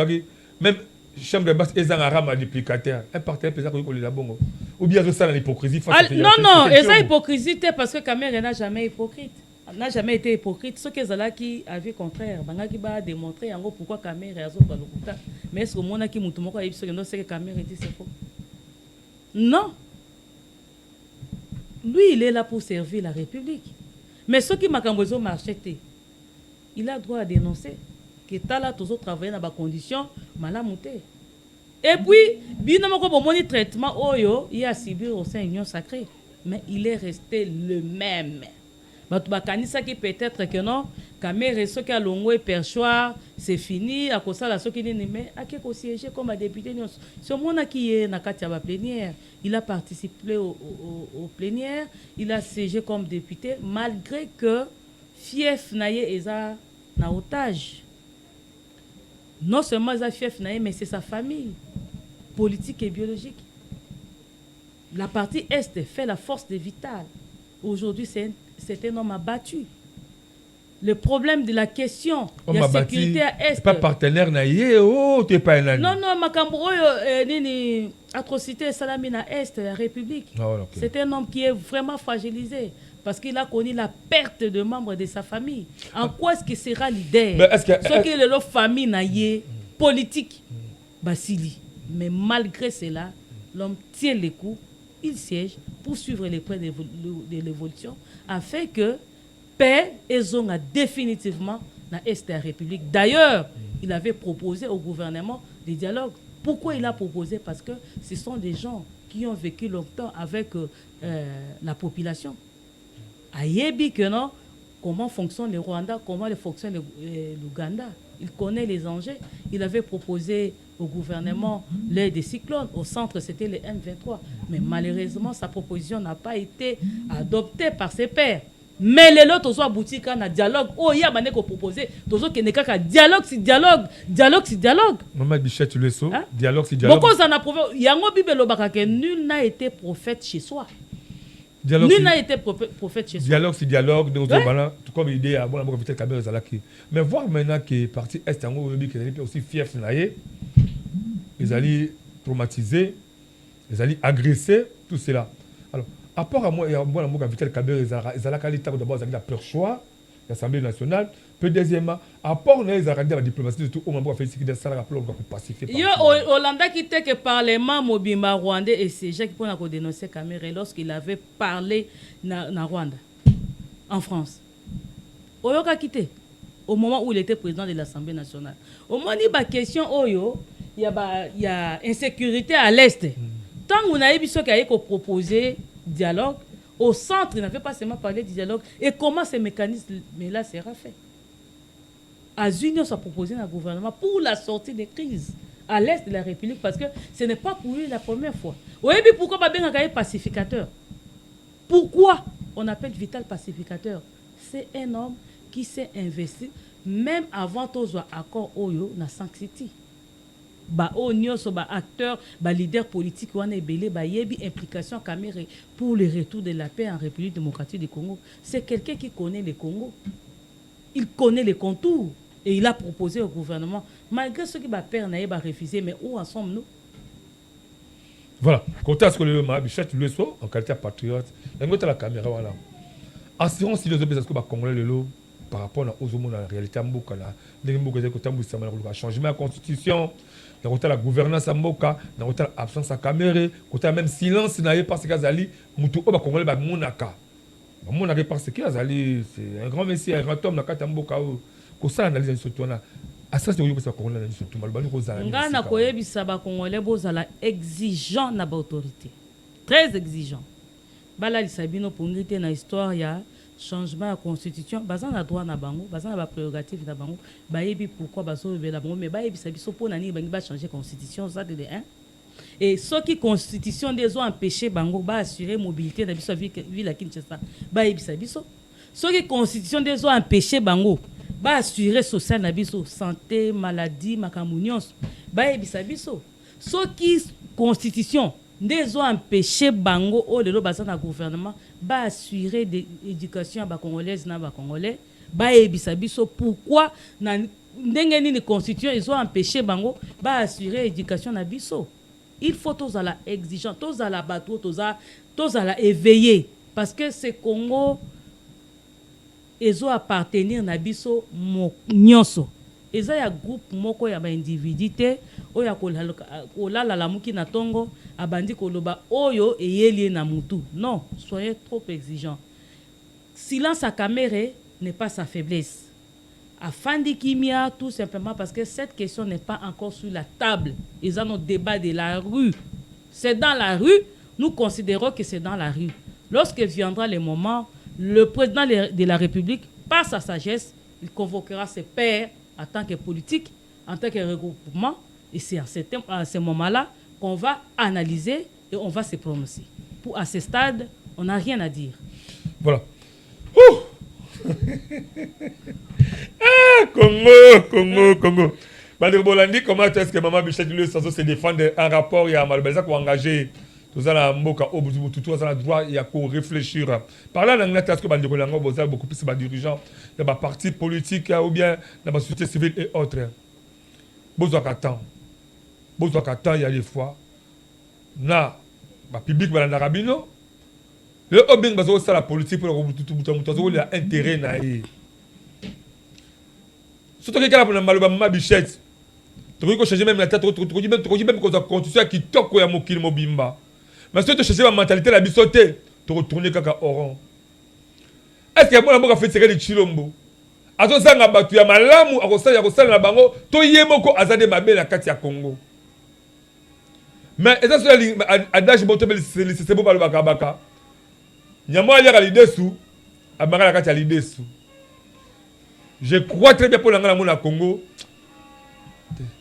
même. Chambre de basse, ils ont un rame à duplicateur. Un partenaire peut être là bon. Ou bien rester dans l'hypocrisie. Non, ils ont hypocrisie parce que Cameroun n'a jamais hypocrite. N'a jamais été hypocrite. Ce qu'ils ont qui avaient contraire. Bangaki va démontrer en gros pourquoi Cameroun a pas le coup. Mais est-ce que mon aki mutumoko a dit que Cameroun dit c'est faux? Non. Lui, il est là pour servir la République. Mais ceux qui m'ont marché, il a droit à dénoncer. Que là toujours travailler dans des conditions malamouté. Et puis binomoko bomoni traitement oyo il a subi au sein de l'Union sacrée, mais il est resté le même. Batu bakanisa qui peut-être que non Kamere soki a longo et perchoir c'est fini à cause la soki nini mais a qui siéger comme député ce monde qui est na kati ya plénière, il a participé au plénière, il a siégé comme député malgré que fief naye eza na otage. Non seulement les fief naïe, mais c'est sa famille politique et biologique. La partie Est fait la force de Vital. Aujourd'hui, c'est un homme abattu. Le problème de la question de la sécurité à Est. Pas partenaire naïe, oh, tu n'es pas un ami. Non, Makambo, nini atrocité salamina Est, la République. Oh, okay. C'est un homme qui est vraiment fragilisé. Parce qu'il a connu la perte de membres de sa famille. En quoi est-ce qu'il sera leader? Ce qui est leur famille naïe, politique, Basili. Mais malgré cela, l'homme tient les coups, il siège pour suivre les points de l'évolution, afin que paix et zone définitivement dans l'Est de la République. D'ailleurs, il avait proposé au gouvernement des dialogues. Pourquoi il a proposé? Parce que ce sont des gens qui ont vécu longtemps avec la population. Ayebi que non, comment fonctionne le Rwanda, comment fonctionne l'Ouganda. Il connaît les enjeux. Il avait proposé au gouvernement l'aide des cyclones. Au centre, c'était le M23. Mais malheureusement, sa proposition n'a pas été adoptée par ses pairs. Mais les autres ont abouti à un dialogue. Oh, il y a un proposé. Dialogue, c'est dialogue. Dialogue, c'est dialogue. Maman Bichette, tu le sais. Dialogue, c'est dialogue. Beaucoup en a prouvé. Il y a un Bible que nul n'a été prophète chez soi. Nul n'a été prophète chez soi. Dialogue, c'est dialogue. Tout comme l'idée à bon, mais voir maintenant que parti Est, ils aussi fief, ils allaient traumatiser, ils allaient agresser, tout cela. Alors, à part à moi, il y a un bon Vital Kabir, ils allaient d'abord la peur choix, l'Assemblée nationale. Puis deuxièmement, à part ils allaient la diplomatie, surtout au moment où ils allaient faire pour pacifier. Il y a Hollanda qui était que le Parlement Mobimba rwandais et c'est Jacques qui a dénoncé Kamere lorsqu'il avait parlé dans Rwanda, en France. Oyoka quitté au moment où il était président de l'Assemblée nationale. Au moment où il y a question, il y a insécurité à l'Est. Tant qu'on a eu proposé dialogue, au centre, il n'avait pas seulement parlé du dialogue. Et comment ce mécanisme-là sera fait? Azunion s'est proposé dans le gouvernement pour la sortie des crises à l'Est de la République, parce que ce n'est pas pour lui la première fois. Oui, mais pourquoi pas bien un pacificateur? Pourquoi on appelle Vital pacificateur? C'est un homme qui s'est investi, même avant tous les accords Oyo dans Sank City. Acteurs, leaders politiques, implication caméra pour le retour de la paix en République démocratique du Congo. C'est quelqu'un qui connaît le Congo. Il connaît les contours. Et il a proposé au gouvernement, malgré ce qui va faire, va refuser, mais où en sommes-nous? Voilà. Côté à ce que le Bichette le soit, en qualité de patriote, il y a la caméra, voilà. Assurance si les autres que Congolais le lot par rapport aux hommes dans la réalité Mboka là, des Mboka des côtés Mboka le changement de la constitution, dans côté la gouvernance Mboka, dans côté l'absence à caméra, côté même silence n'a pas parce qu'Azali, mutu oba Congolais ba monaka. Ba monaka parce que Azali c'est un grand monsieur, un grand homme dans kata Mboka ko ça analyse surtout na. Asa c'est au Congolais na surtout malbani ko zala. Ngana koyebisa ba Congolais bozala exigeant na ba autorité. Très exigeant. Bala lisabino pour ngite na histoire ya changement de constitution bazan na droit na bango bazan na ba prérogative na bango bayebi pourquoi baso bela bango mais bayebi sabiso pour nani bangi ba changer constitution ça de 1 et ce qui constitution des ont empêché bango ba assurer mobilité na biso ville à Kinshasa bayebi sabiso ce qui constitution des ont empêché bango ba assurer social na biso santé maladie makamunions bayebi sabiso ce qui constitution des ont empêché bango au lelo bazana gouvernement ba assurer de l'éducation à ba congolaise na ba congolais ba ebisa biso pourquoi na ndenge nini constitution ils ont empêché bango ba assurer éducation na biso. Il faut tous à la exigeant tous à la bateau tous à la éveiller parce que ce Congo ils ont appartenir na biso nyonso eza ya groupe moko ya ba individuité oya kolala la muki na tongo abandi koloba oyo eyeli na mutu. Non, soyez trop exigeants. Silence à caméra n'est pas sa faiblesse. Afandi Kimia, tout simplement parce que cette question n'est pas encore sur la table. Ils ont nos débats de la rue. C'est dans la rue, nous considérons que c'est dans la rue. Lorsque viendra le moment, le président de la République, par sa sagesse, il convoquera ses pairs en tant que politique, en tant que regroupement. Et c'est à ce moment-là qu'on va analyser et on va se prononcer. À ce stade, on n'a rien à dire. Voilà. Ah, Congo. Bandé Bolandi, comment est-ce que Maman Bichette lui se défendre un rapport et à Malbeza pour engager tout ça la Mboka au bout tout ça droit il y a qu'à réfléchir. Par là, est-ce que Bandé Bolandi a beaucoup plus de dirigeants, de partis politiques ou bien de la société civile et autres. Bozokatan, il y a des fois, na, public dans l'arabino, le obin bazo ça la politique pour tout le intérêt na y. Surtout que quand on a malheureusement Bichette, tu peux changer même la tête, tu même qu'on a constitution qui toque ya mokil mobimba. Mais si tu changes la mentalité la bisoté, tu retourner kaka oran. Est-ce que moi la fait tirer de Chilombo? Azo sanga batu ya malamu akosala na bango to yemoko azade mabe na kati ya Congo. Mais eza so adage boto c'est beau balo bakabaka. Nyamo ya lidesu abanga na kati ya lidesu. Je crois très bien pour la mona Congo.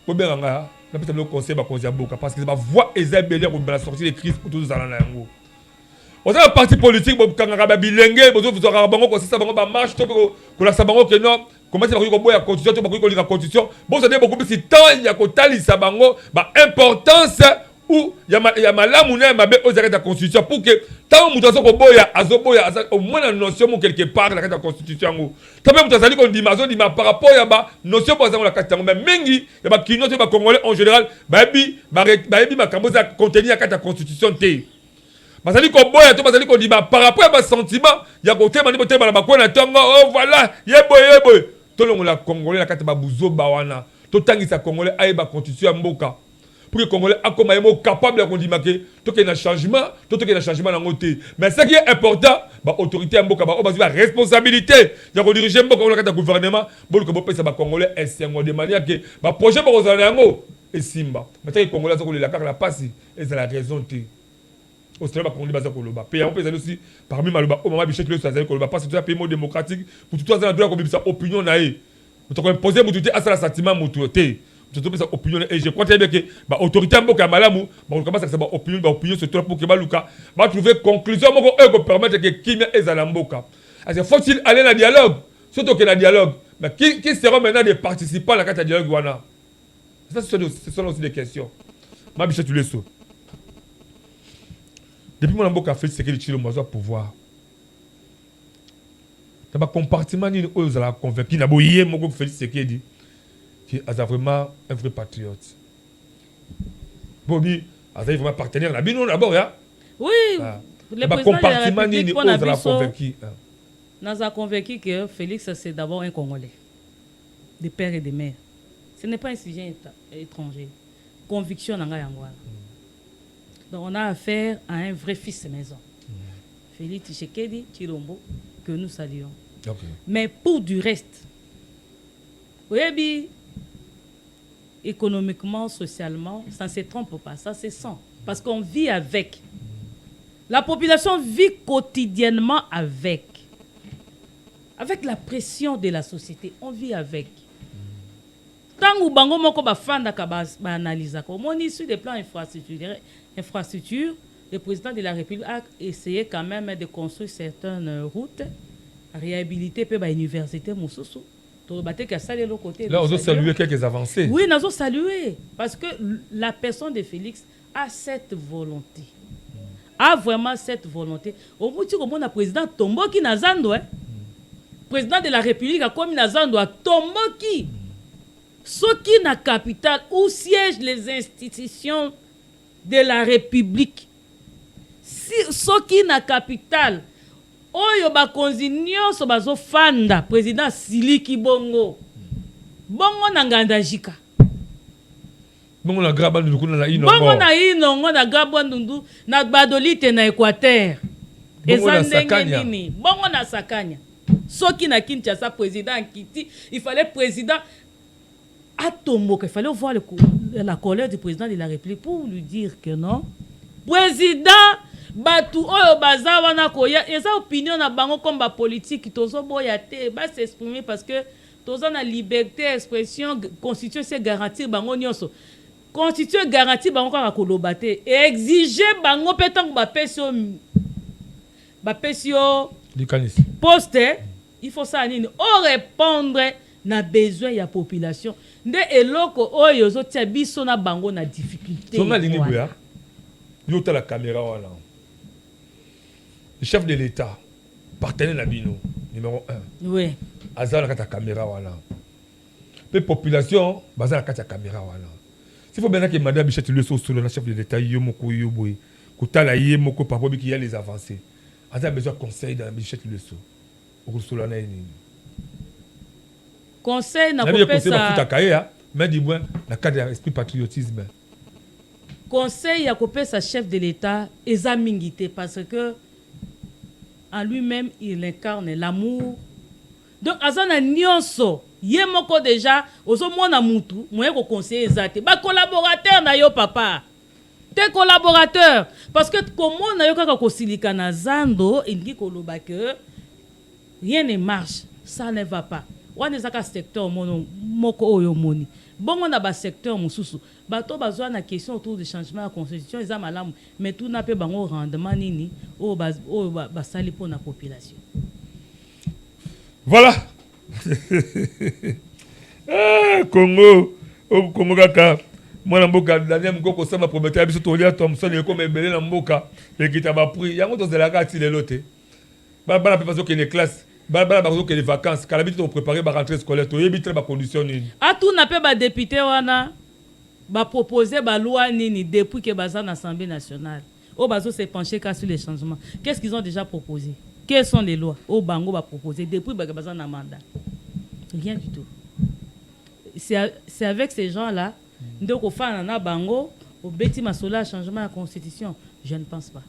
Pour bien nga na peut-être le conseil ba konzia boka parce que ma voix ezabeli ko la sortie de crise pour tous zala na yango. On a un parti politique qui est bilingue, vous aurez un bango qui est marche, qui est bango que non, comment c'est que la constitution, la constitution, bon ça beaucoup plus de temps, il y a que bango, importance où il y a malamouna ma be aux arrêts de la constitution pour que tant que vous boya azoboya au moins la notion quelque part la constitution. Tant même vous allez qu'on dit par rapport à la notion pour la constitution, mais mengi il y a qui note congolais en général, baby ma camboza contenir la constitution té. Bazali ko boya to bazali ko diba par rapport à ba sentiment ya ko te mani bote bala bakona tongo oh voilà yeboy to longo la congolais la kata ba buzo bawana to tangisa congolais ayeba constitution mboka pour que congolais akoma yemo capable de kondimaké to ke na changement na ngote mais ce qui est important ba autorité mboka ba o bazwi ba responsabilité ya ko diriger mboka la kata gouvernement bolo ko bopesa ba congolais esengo de manière que ba projet ba kozala yango et simba mais tant que congolais ko la la passe et c'est la raison te au Sénégal, on dit pays aussi parmi Malouba, au moment Bichette le Sazali Koloba, parce que c'est un pays démocratique, pour tout ça, droit comme sa opinion naïe. Vous avez posé mon à ça, sentiment mototé. Vous avez sa opinion et je crois très bien que l'autorité Mboka Malamu, on commence à savoir opinion sur toi pour que Malouka va trouver conclusion pour permettre que Kimia est à la Mboka. Faut-il aller dans le dialogue? Surtout que dans le dialogue, mais qui seront maintenant des participants à la carte de dialogue Wana? Ce sont aussi des questions. Ma Bichette le saut. Depuis mon ambo fait c'est que le Chilo doit pouvoir. Dans le compartiment ni aux la convaincu na boyé mon fait c'est que dit qui est vraiment un vrai patriote. Bobby, il est vraiment partenaire là. Bino d'abord, hein? Oui, Le le président de la compartiment République, ni on a ose la vu convaincu. nous a convaincu que Félix, c'est d'abord un Congolais, de père et de mère. Ce n'est pas un sujet étranger. Conviction dans Yangwala. Donc on a affaire à un vrai fils de maison. Félix Tshisekedi Tshilombo, que nous saluons. Okay. Mais pour du reste, oui, économiquement, socialement, ça ne se trompe pas, ça se sent. Parce qu'on vit avec. La population vit quotidiennement avec. Avec la pression de la société, on vit avec. Tant que bango moko ba fanda ka ba analyse ko mon issu des plans infrastructure, le président de la République a essayé quand même de construire certaines routes, réhabiliter peu ba université Moussousou. To baté ka salé l'autre côté. Là on doit saluer quelques avancées. Oui, nous avons salué parce que la personne de Félix a cette volonté. A vraiment cette volonté. Au bout du moment, le président Tomboki Nazando, président de la République a comme Nazando a Tomboki. Ce qui na capitale où siègent les institutions de la République. Ce qui na capitale, oyo bakonzi nyonso bazo fanda président Siliki Bongo. Bongo na ngandajika. Bongo na graba nduku na ino. Bongo na ino na graba ndundu na badolite na Équateur. Bongo na Sakanya. Bongo na Sakanya. Soki na Kinshasa président Kiti, il fallait président Atomoka, il fallait voir la colère du président de la République pour lui dire que non. Président batu oyo baza wana koya eza opinion na bango comme ba politique tozo boya te ba s'exprimer parce que tozo na liberté d'expression constitution c'est garantir bango nyonso constitution garantir bango ka koloba te exiger bango petango ba pesio poste il faut ça nini o répondre na besoin ya population nde eloko oyo zo tia biso na bango na difficulté songa lini boya yo ta la caméra wala. Le chef de l'État, partenaire Nabino, numéro 1. Oui. Azal la caméra wala. Les populations, bazal la caméra wala. S'il faut bien que Madame Bichette le soit le chef de l'État, yomoko yoboy, kutala yemoko papa qui a les avancées. Azal besoin de conseil dans Bichette le soit. Au solana ni. Conseil n'a pas ça. Mais dis-moi, la cadre esprit patriotisme. Conseil à couper sa chef de l'État examingité parce que en lui-même il incarne l'amour. Donc azana nyonso yemoko déjà ozo mona mutu moye ko conseiller ezate ba collaborateur na yo papa. Tes collaborateurs parce que comment na yo kaka ko silika na zando ingi ko loba que rien ne marche, ça ne va pas. Wana ezaka secteur moko oyo moni. Bongo na ba secteur mususu bato bazwa na question autour du changement de la constitution eza malamu mais tout na pe bango rendement nini o ba sali pour la population. Voilà. Congo kaka mwana mboka Daniel Mkoko sama prometteur biso tolia Thomson et comme ebele na mboka et qui t'a pris yango to zelaka ti lelote ba pe parce que les classes ba que les vacances quand l'habitude de préparer ba rentrée scolaire to yebi très ba condition ni a tout na pe ba député wana ba proposer ba loi nini depuis que baza na Assemblée nationale o bazo se pencher sur les changements. Qu'est-ce qu'ils ont déjà proposé? Quelles sont les lois au bango va proposer depuis que baza na mandat? Rien du tout. C'est avec ces gens-là ndoko fana na bango au beti masola changement de la constitution. Je ne pense pas.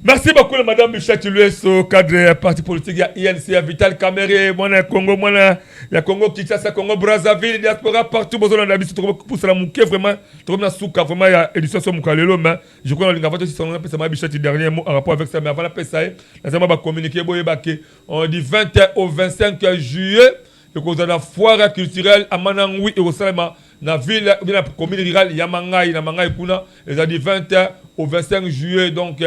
Merci beaucoup Madame Bichette Lueso, cadre parti politique ya INC ya Vital Kamerhe, mwana Congo, mwana ya Congo Kinshasa, Congo Brazzaville, diaspora partout besoin na biso pour la mouké vraiment, trop na souka vraiment ya édition sur mukalelo mais je crois que l'inga aussi ça m'a Bichette dernier mot en rapport avec ça mais avant la pesa la ça m'a communiquer boye baké on dit 21 au 25 juillet et qu'on a la foire culturelle à Manangui et au Salama na ville la commune rurale Yamangai na Mangai kuna les a dit 21 au 25 juillet donc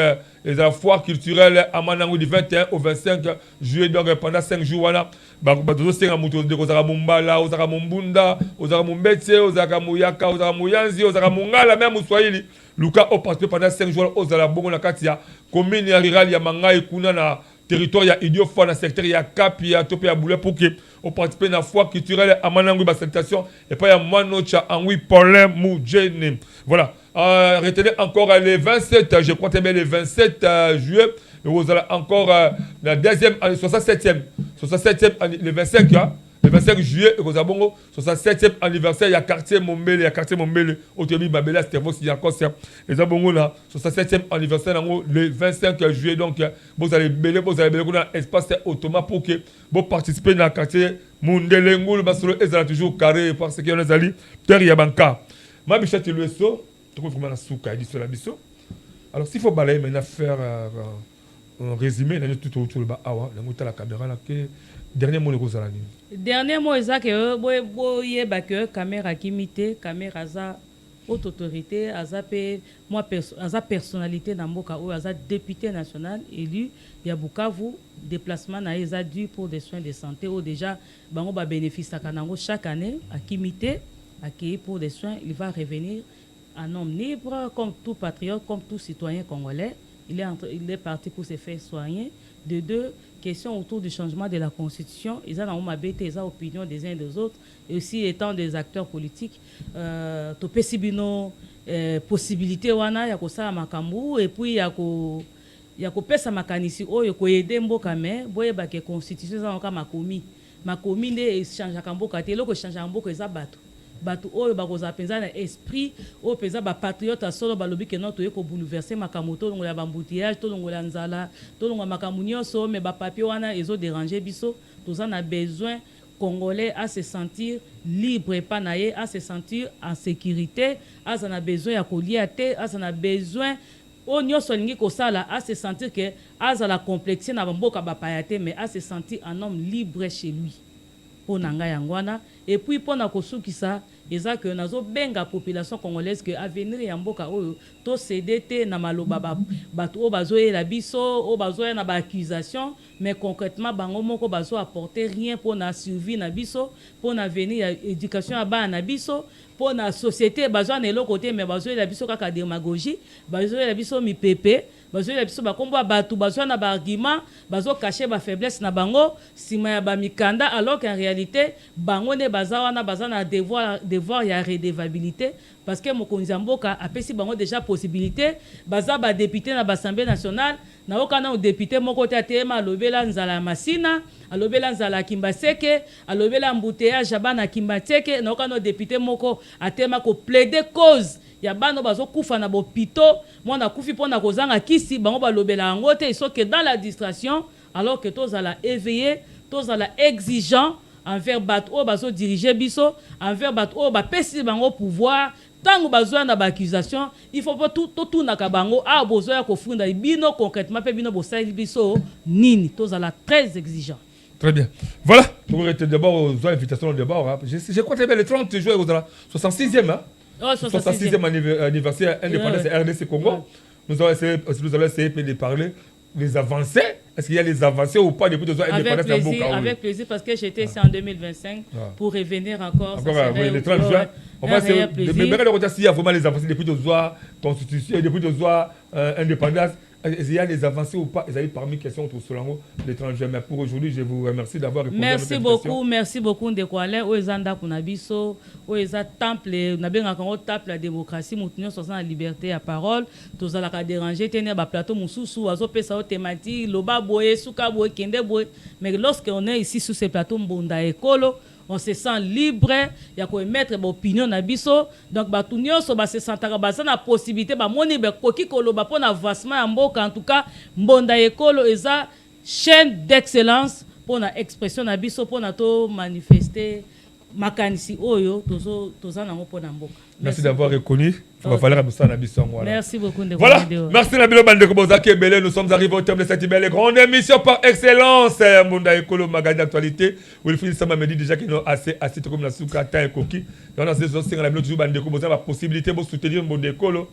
les foires culturelles à Manangou du 21 au 25 juillet donc pendant 5 jours voilà bazo senga muto de kozaka mumbala ozaka mumbunda ozaka mumbetse ozaka muyaka ozaka muyanzi ozaka mungala même Swahili luka au participer pendant 5 jours ozala bongo na katia commune rurale ya Mangai kuna na territoire ya Idiofa na secteur ya Kapi ya Topé ya Boulé pour que au participer à la foi culturelle à Manangou salutation et pas à Manocha en oui Paulin Moudjene. Voilà. Retenez encore les 27, je crois que c'est les 27 juillet. Vous allez encore la deuxième, 67e, le 25, le 25 juillet, vous avez 67e anniversaire, il y a quartier Mombele, au Théobi Babela, c'était il y a encore ça. Les abongos là, 67e anniversaire, le 25 juillet, donc vous allez belé dans l'espace automate pour que vous participez dans le quartier Mondele, parce que vous allez toujours carré, parce que vous allez terre Yabanka. Ma bichette le so, tu trouves vraiment la souka, il dit sur la biso. Alors s'il faut balayer maintenant faire un résumé, tout autour de la caméra là, dernier mot de Rosalani. Dernier mot est que boye que caméra qui mité caméra za haute autorité azapé moi aza personnalité dans mboka ou aza député national élu ya Bukavu déplacement na eza dû pour des soins de santé ou déjà bango ba bénéfice kanango chaque année à Kimité accueilli pour des soins il va revenir un homme libre comme tout patriote comme tout citoyen congolais il est parti pour se faire soigner de deux questions autour du changement de la Constitution. Ils ont des opinions des uns et des autres, et aussi étant des acteurs politiques. Topé sibino possibilité wana ya kosala makambu et puis ya ko pesa makanisi oyo ko aider mboka me boye ba ke constitution za ka makomi nde change mboka te loko change mboka eza bato oyo bakoza penza na esprit oyo penza ba patriote solo balobi ke non toye ko bouleverser makamoto longo ya bambouteillage to longo ya nzala to longo makamu nyonso mais ba papier wana ezo déranger biso toza na besoin congolais à se sentir libre et pas naé à se sentir en sécurité à na besoin ya kolia te à na besoin o nyonso lingi kosala à se sentir que à la complexité na mboka ba payate mais à se sentir un homme libre chez lui. Et puis pour na kosukisa eza que nazo benga population congolaise que avenir ya mboka oyo to CDT na maloba bato o bazoye la biso o bazoye na ba accusation mais concrètement bango moko bazo apporter rien pour na survie na biso pour na venir éducation ya ba na biso pour na société bazo na eloko te mais bazoye la biso kaka démagogie bazoye la biso mipepe bazo ya biso bakombo bato bazo na ba argument bazo cacher ba faiblesse na bango sima ya ba mikanda alors qu'en réalité bango ne bazawana bazana devoir ya redevabilité parce que mokonzi mboka apesi bango déjà possibilité baza ba député na l'Assemblée nationale na okana o député moko te atema alobela nzala masina alobela nzala kimbaseke alobela mbouteillage bana kimbateke na okana o député moko atema ko plaider cause ya bano bazo kufa na bopito mwana kufi pona kozanga kisi bango balobela yango te iso que dans la distraction alors que tous à la éveillé tous à la exigeant envers bato o bazo diriger biso envers bato o ba pesi bango pouvoir tango bazo na ba accusation il faut pas tout na kabango a bozo ya kofunda bino concrètement pe bino bosali biso nini tous à la très exigeant. Très bien. Voilà, pour être d'abord aux invitations d'abord hein. Je crois que le 30 juin vous allez 66e hein. Oh, 66e anniversaire indépendance RDC Congo. Nous allons essayer de parler des avancées. Est-ce qu'il y a des avancées ou pas depuis 2 ans indépendance avec plaisir, parce que j'étais ici en 2025 pour revenir encore. Le 30 juin. On va essayer de regarder s'il y a vraiment les avancées depuis 2 ans constitution et depuis 2 ans indépendance. Il y a des avancées ou pas? Ils avaient parmi les questions autour de l'étranger. Mais pour aujourd'hui, je vous remercie d'avoir répondu à notre question. Merci beaucoup, Ndekwale. Oezanda Kunabiso, Oeza Temple, Nabenga Kongo Temple la démocratie, Moutinho sur la liberté à parole. Tous à la déranger, tenir un plateau Moussou, Azo Pesa thématique, Loba Boye, Souka Boye, Kende Boye. Mais lorsqu'on est ici sur ces plateaux, Mbonda Ekolo, on se sent libre, il y a quoi mettre l'opinion na biso. Donc batunyo so ba se sentaka basa na possibilité ba moni be koki koloba pona avancement ya mboka en tout cas Mbonda Ekolo eza chaîne d'excellence pour na expression na biso pona to manifester makanisi oyo toza nango pona mboka. Merci d'avoir reconnu. Il va falloir que ça na biso ngwala. Merci beaucoup de voilà. Merci na bilo bande ko bozaki belé, nous sommes arrivés au terme de cette belle grande émission par excellence Mbonda Ekolo magazine d'actualité. Wilfried Samba me dit déjà qu'il est assez comme la souka ta koki. On a ces choses la bilo toujours bande ko boza la possibilité de soutenir Mbonda Ekolo.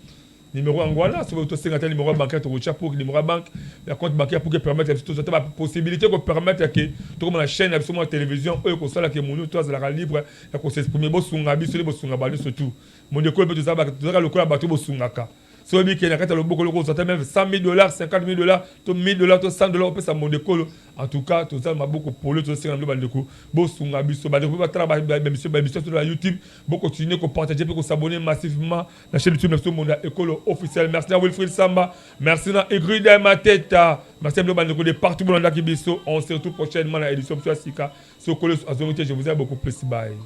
Numéro angwana sur votre singatel numéro bancaire to recha pour numéro banque la compte bancaire pour que permettre tout ça la possibilité que permettre que tout comme la chaîne absolument la télévision eux ko sala que mon toi la libre ya ko s'exprimer bo sunga biso bo sunga bali surtout mon Ekolo peut ça ba le ko ba to bo sungaka sobi ke na kata lo boko loko ça même $100,000 $50,000 to $1,000 to $100 on peut ça mon école en tout cas tout ça m'a beaucoup pour to c'est ba ndeko bo sunga biso ba ndeko ba travailler ba mission sur la YouTube bo continuer ko partager ko s'abonner massivement la chaîne YouTube Next Monde école officielle. Merci à Wilfried Samba, merci à Igrid Mateta, merci à ba ndeko de partout dans la Kibiso. On se retrouve prochainement dans l'édition sur Sika. Je vous aime beaucoup plus. Bye.